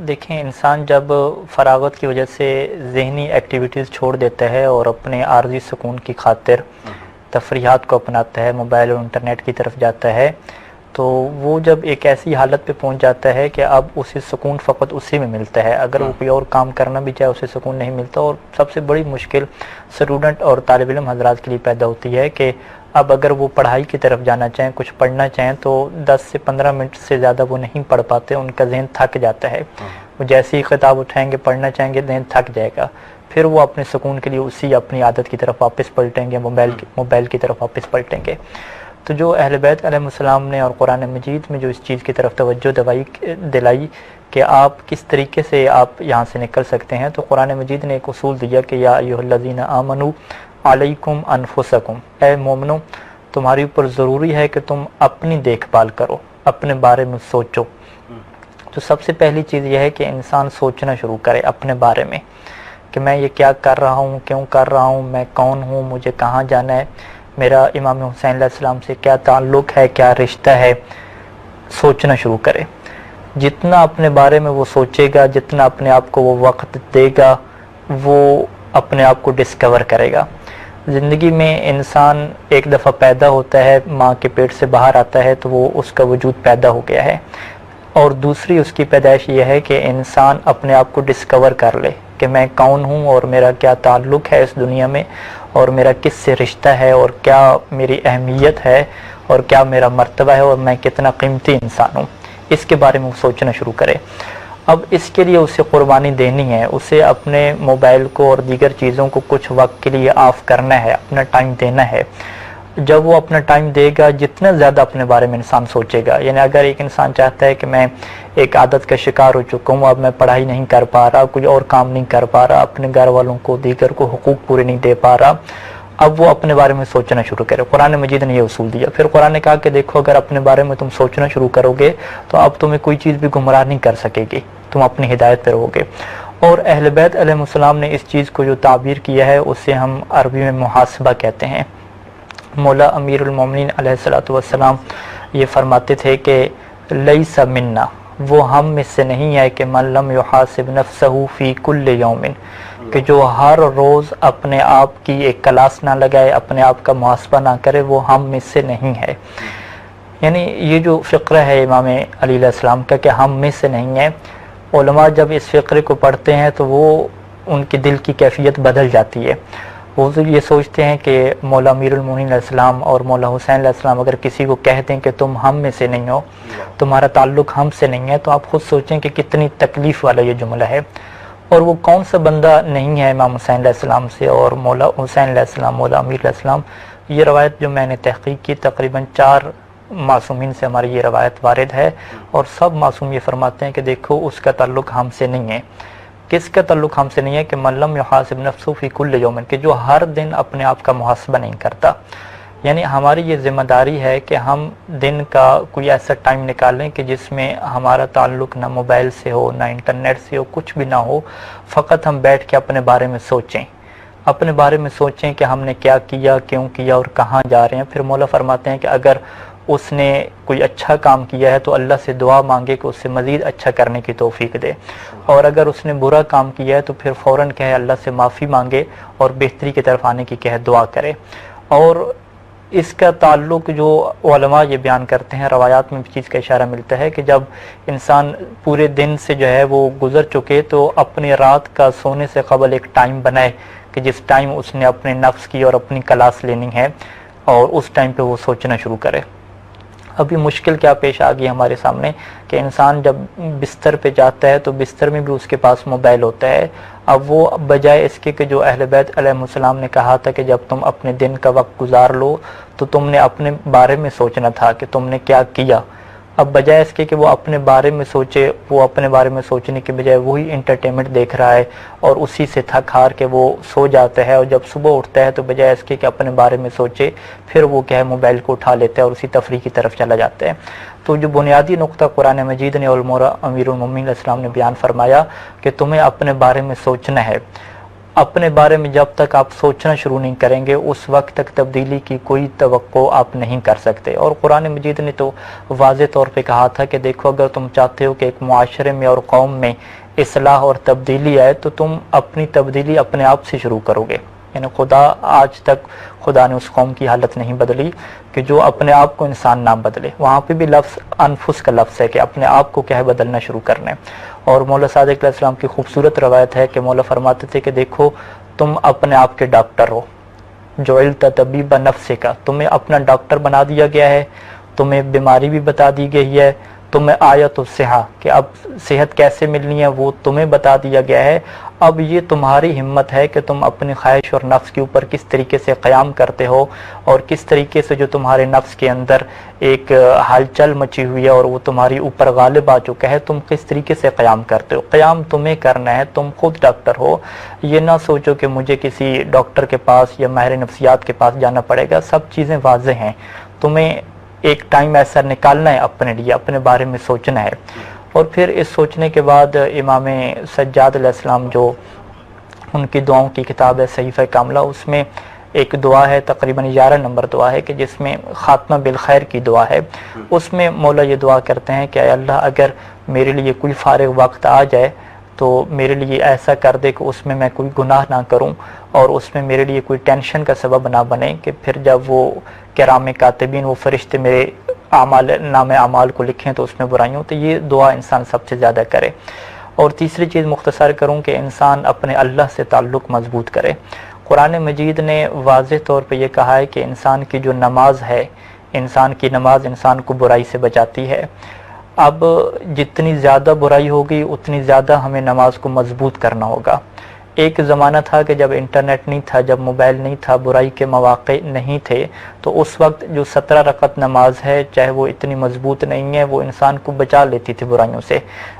دیکھیں انسان جب فراغت کی وجہ سے ذہنی ایکٹیویٹیز چھوڑ دیتا ہے اور اپنے عارضی سکون کی خاطر تفریحات کو اپناتا ہے، موبائل اور انٹرنیٹ کی طرف جاتا ہے، تو وہ جب ایک ایسی حالت پہ پہنچ جاتا ہے کہ اب اسے سکون فقط اسی میں ملتا ہے، اگر وہ کوئی اور کام کرنا بھی چاہے اسے سکون نہیں ملتا۔ اور سب سے بڑی مشکل اسٹوڈنٹ اور طالب علم حضرات کے لیے پیدا ہوتی ہے کہ اب اگر وہ پڑھائی کی طرف جانا چاہیں، کچھ پڑھنا چاہیں، تو 10 سے 15 منٹ سے زیادہ وہ نہیں پڑھ پاتے، ان کا ذہن تھک جاتا ہے۔ وہ جیسے ہی خطاب اٹھائیں گے، پڑھنا چاہیں گے، ذہن تھک جائے گا، پھر وہ اپنے سکون کے لیے اسی اپنی عادت کی طرف واپس پلٹیں گے، موبائل کی طرف واپس پلٹیں گے۔ تو جو اہل بیت علیہ السلام نے اور قرآن مجید میں جو اس چیز کی طرف توجہ دلائی کہ آپ کس طریقے سے آپ یہاں سے نکل سکتے ہیں، تو قرآن مجید نے ایک اصول دیا کہ یا ایھا الذین آمنوا علیکم انفسکم، اے مومنو تمہاری اوپر ضروری ہے کہ تم اپنی دیکھ بھال کرو، اپنے بارے میں سوچو۔ تو سب سے پہلی چیز یہ ہے کہ انسان سوچنا شروع کرے اپنے بارے میں کہ میں یہ کیا کر رہا ہوں، کیوں کر رہا ہوں، میں کون ہوں، مجھے کہاں جانا ہے، میرا امام حسین علیہ السلام سے کیا تعلق ہے، کیا رشتہ ہے۔ سوچنا شروع کرے، جتنا اپنے بارے میں وہ سوچے گا، جتنا اپنے آپ کو وہ وقت دے گا، وہ اپنے آپ کو ڈسکور کرے گا۔ زندگی میں انسان ایک دفعہ پیدا ہوتا ہے، ماں کے پیٹ سے باہر آتا ہے تو وہ اس کا وجود پیدا ہو گیا ہے، اور دوسری اس کی پیدائش یہ ہے کہ انسان اپنے آپ کو ڈسکور کر لے کہ میں کون ہوں اور میرا کیا تعلق ہے اس دنیا میں، اور میرا کس سے رشتہ ہے، اور کیا میری اہمیت ہے، اور کیا میرا مرتبہ ہے، اور میں کتنا قیمتی انسان ہوں۔ اس کے بارے میں وہ سوچنا شروع کرے۔ اب اس کے لیے اسے قربانی دینی ہے، اسے اپنے موبائل کو اور دیگر چیزوں کو کچھ وقت کے لیے آف کرنا ہے، اپنا ٹائم دینا ہے۔ جب وہ اپنا ٹائم دے گا، جتنا زیادہ اپنے بارے میں انسان سوچے گا، یعنی اگر ایک انسان چاہتا ہے کہ میں ایک عادت کا شکار ہو چکا ہوں، اب میں پڑھائی نہیں کر پا رہا، کوئی اور کام نہیں کر پا رہا، اپنے گھر والوں کو دیگر کو حقوق پورے نہیں دے پا رہا، اب وہ اپنے بارے میں سوچنا شروع کرے۔ قرآن مجید نے یہ اصول دیا۔ پھر قرآن نے کہا کہ دیکھو اگر اپنے بارے میں تم سوچنا شروع کرو گے تو اب تمہیں کوئی چیز بھی گمراہ نہیں کر سکے گی، تم اپنی ہدایت پہ رہو گے۔ اور اہل بیت علیہ السلام نے اس چیز کو جو تعبیر کیا ہے اسے ہم عربی میں محاسبہ کہتے ہیں۔ مولا امیر المومنین علیہ السلام یہ فرماتے تھے کہ لیس منا، وہ ہم میں سے نہیں ہے کہ من لم یحاسب نفسہ فی کل یوم، کہ جو ہر روز اپنے آپ کی ایک کلاس نہ لگائے، اپنے آپ کا محاسبہ نہ کرے، وہ ہم میں سے نہیں ہے۔ یعنی یہ جو فقرہ ہے امام علی علیہ السلام کا کہ ہم میں سے نہیں ہے، علماء جب اس فقرے کو پڑھتے ہیں تو وہ ان کے دل کی کیفیت بدل جاتی ہے۔ وہ یہ سوچتے ہیں کہ مولا امیر المومنین علیہ السلام اور مولا حسین علیہ السلام اگر کسی کو کہتے ہیں کہ تم ہم میں سے نہیں ہو، تمہارا تعلق ہم سے نہیں ہے، تو آپ خود سوچیں کہ کتنی تکلیف والا یہ جملہ ہے۔ اور وہ کون سا بندہ نہیں ہے امام حسین علیہ السلام سے اور مولا حسین علیہ السلام، مولا امیر علیہ السلام۔ یہ روایت جو میں نے تحقیق کی، تقریباً 4 معصومین سے ہماری یہ روایت وارد ہے، اور سب معصوم یہ فرماتے ہیں کہ دیکھو اس کا تعلق ہم سے نہیں ہے۔ کس کا تعلق ہم سے نہیں ہے؟ کہ من لم یحاسب نفسہ فی کل یوم، کہ جو ہر دن اپنے آپ کا محاسبہ نہیں کرتا۔ یعنی ہماری یہ ذمہ داری ہے کہ ہم دن کا کوئی ایسا ٹائم نکالیں کہ جس میں ہمارا تعلق نہ موبائل سے ہو، نہ انٹرنیٹ سے ہو، کچھ بھی نہ ہو، فقط ہم بیٹھ کے اپنے بارے میں سوچیں، اپنے بارے میں سوچیں کہ ہم نے کیا کیا، کیوں کیا، اور کہاں جا رہے ہیں۔ پھر مولا فرماتے ہیں کہ اگر اس نے کوئی اچھا کام کیا ہے تو اللہ سے دعا مانگے کہ اس سے مزید اچھا کرنے کی توفیق دے، اور اگر اس نے برا کام کیا ہے تو پھر فوراً کہے اللہ سے معافی مانگے اور بہتری کی طرف آنے کی کہے دعا کرے۔ اور اس کا تعلق جو علماء یہ بیان کرتے ہیں، روایات میں بھی چیز کا اشارہ ملتا ہے کہ جب انسان پورے دن سے جو ہے وہ گزر چکے تو اپنی رات کا سونے سے قبل ایک ٹائم بنائے کہ جس ٹائم اس نے اپنے نفس کی اور اپنی کلاس لینی ہے، اور اس ٹائم پہ وہ سوچنا شروع کرے۔ ابھی مشکل کیا پیش آ گئی ہمارے سامنے کہ انسان جب بستر پہ جاتا ہے تو بستر میں بھی اس کے پاس موبائل ہوتا ہے۔ اب وہ بجائے اس کے کہ جو اہل بیت علیہ السلام نے کہا تھا کہ جب تم اپنے دن کا وقت گزار لو تو تم نے اپنے بارے میں سوچنا تھا کہ تم نے کیا کیا، اب بجائے اس کے کہ وہ اپنے بارے میں سوچے، وہ اپنے بارے میں سوچنے کے بجائے وہی انٹرٹینمنٹ دیکھ رہا ہے اور اسی سے تھک ہار کے وہ سو جاتا ہے، اور جب صبح اٹھتا ہے تو بجائے اس کے کہ اپنے بارے میں سوچے، پھر وہ کیا ہے موبائل کو اٹھا لیتا ہے اور اسی تفریح کی طرف چلا جاتا ہے۔ تو جو بنیادی نقطہ قرآن مجید نے اور مولا امیر المومنین علیہ السلام نے بیان فرمایا کہ تمہیں اپنے بارے میں سوچنا ہے، اپنے بارے میں جب تک آپ سوچنا شروع نہیں کریں گے اس وقت تک تبدیلی کی کوئی توقع آپ نہیں کر سکتے. اور قرآن مجید نے تو واضح طور پہ کہا تھا کہ دیکھو اگر تم چاہتے ہو کہ ایک معاشرے میں اور قوم میں اصلاح اور تبدیلی آئے تو تم اپنی تبدیلی اپنے آپ سے شروع کرو گے. یعنی آج تک خدا نے اس قوم کی حالت نہیں بدلی کہ جو اپنے آپ کو انسان نہ بدلے. وہاں پہ بھی لفظ انفس کا لفظ ہے کہ اپنے آپ کو کیا ہے بدلنا شروع کرنا ہے. اور مولا صادق علیہ السلام کی خوبصورت روایت ہے کہ مولا فرماتے تھے کہ دیکھو تم اپنے آپ کے ڈاکٹر ہو. جعلت طبیب نفس کا، تمہیں اپنا ڈاکٹر بنا دیا گیا ہے، تمہیں بیماری بھی بتا دی گئی ہے، تمہیں آیت الصحہ کہ اب صحت کیسے ملنی ہے وہ تمہیں بتا دیا گیا ہے. اب یہ تمہاری ہمت ہے کہ تم اپنی خواہش اور نفس کے اوپر کس طریقے سے قیام کرتے ہو اور کس طریقے سے جو تمہارے نفس کے اندر ایک ہلچل مچی ہوئی ہے اور وہ تمہاری اوپر غالب آ چکا ہے، تم کس طریقے سے قیام کرتے ہو. قیام تمہیں کرنا ہے، تم خود ڈاکٹر ہو. یہ نہ سوچو کہ مجھے کسی ڈاکٹر کے پاس یا ماہر نفسیات کے پاس جانا پڑے گا. سب چیزیں واضح ہیں. تمہیں ایک ٹائم ایسا نکالنا ہے اپنے لیے، اپنے بارے میں سوچنا ہے. اور پھر اس سوچنے کے بعد امام سجاد علیہ السلام جو ان کی دعاؤں کی کتاب ہے صحیفہ کاملہ، اس میں ایک دعا ہے تقریباً 11 نمبر دعا ہے کہ جس میں خاتمہ بالخیر کی دعا ہے. اس میں مولا یہ دعا کرتے ہیں کہ اے اللہ اگر میرے لیے کوئی فارغ وقت آ جائے تو میرے لیے ایسا کر دے کہ اس میں میں کوئی گناہ نہ کروں اور اس میں میرے لیے کوئی ٹینشن کا سبب نہ بنے کہ پھر جب وہ کرام کاتبین وہ فرشتے میرے نام اعمال کو لکھیں تو اس میں برائیوں. تو یہ دعا انسان سب سے زیادہ کرے. اور تیسری چیز مختصر کروں کہ انسان اپنے اللہ سے تعلق مضبوط کرے. قرآن مجید نے واضح طور پہ یہ کہا ہے کہ انسان کی جو نماز ہے، انسان کی نماز انسان کو برائی سے بچاتی ہے. اب جتنی زیادہ برائی ہوگی اتنی زیادہ ہمیں نماز کو مضبوط کرنا ہوگا. ایک زمانہ تھا کہ جب انٹرنیٹ نہیں تھا، جب موبائل نہیں تھا، برائی کے مواقع نہیں تھے، تو اس وقت جو 17 رکعت نماز ہے چاہے وہ اتنی مضبوط نہیں ہے، وہ انسان کو بچا لیتی تھی برائیوں سے.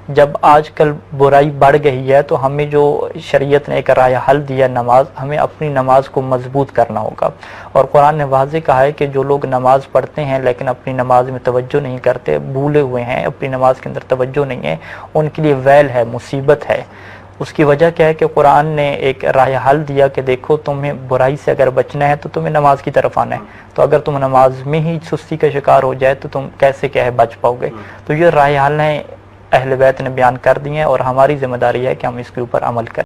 جب آج کل برائی بڑھ گئی ہے تو ہمیں جو شریعت نے ایک راہ حل دیا نماز، ہمیں اپنی نماز کو مضبوط کرنا ہوگا. اور قرآن نے واضح کہا ہے کہ جو لوگ نماز پڑھتے ہیں لیکن اپنی نماز میں توجہ نہیں کرتے، بھولے ہوئے ہیں، اپنی نماز کے اندر توجہ نہیں ہے، ان کے لیے ویل ہے، مصیبت ہے. اس کی وجہ کیا ہے کہ قرآن نے ایک راہ حل دیا کہ دیکھو تمہیں برائی سے اگر بچنا ہے تو تمہیں نماز کی طرف آنا ہے. تو اگر تم نماز میں ہی سستی کا شکار ہو جائے تو تم کیسے کیا ہے بچ پاؤ گے. تو یہ راہ حل ہیں اہل بیت نے بیان کر دی ہیں اور ہماری ذمہ داری ہے کہ ہم اس کے اوپر عمل کریں.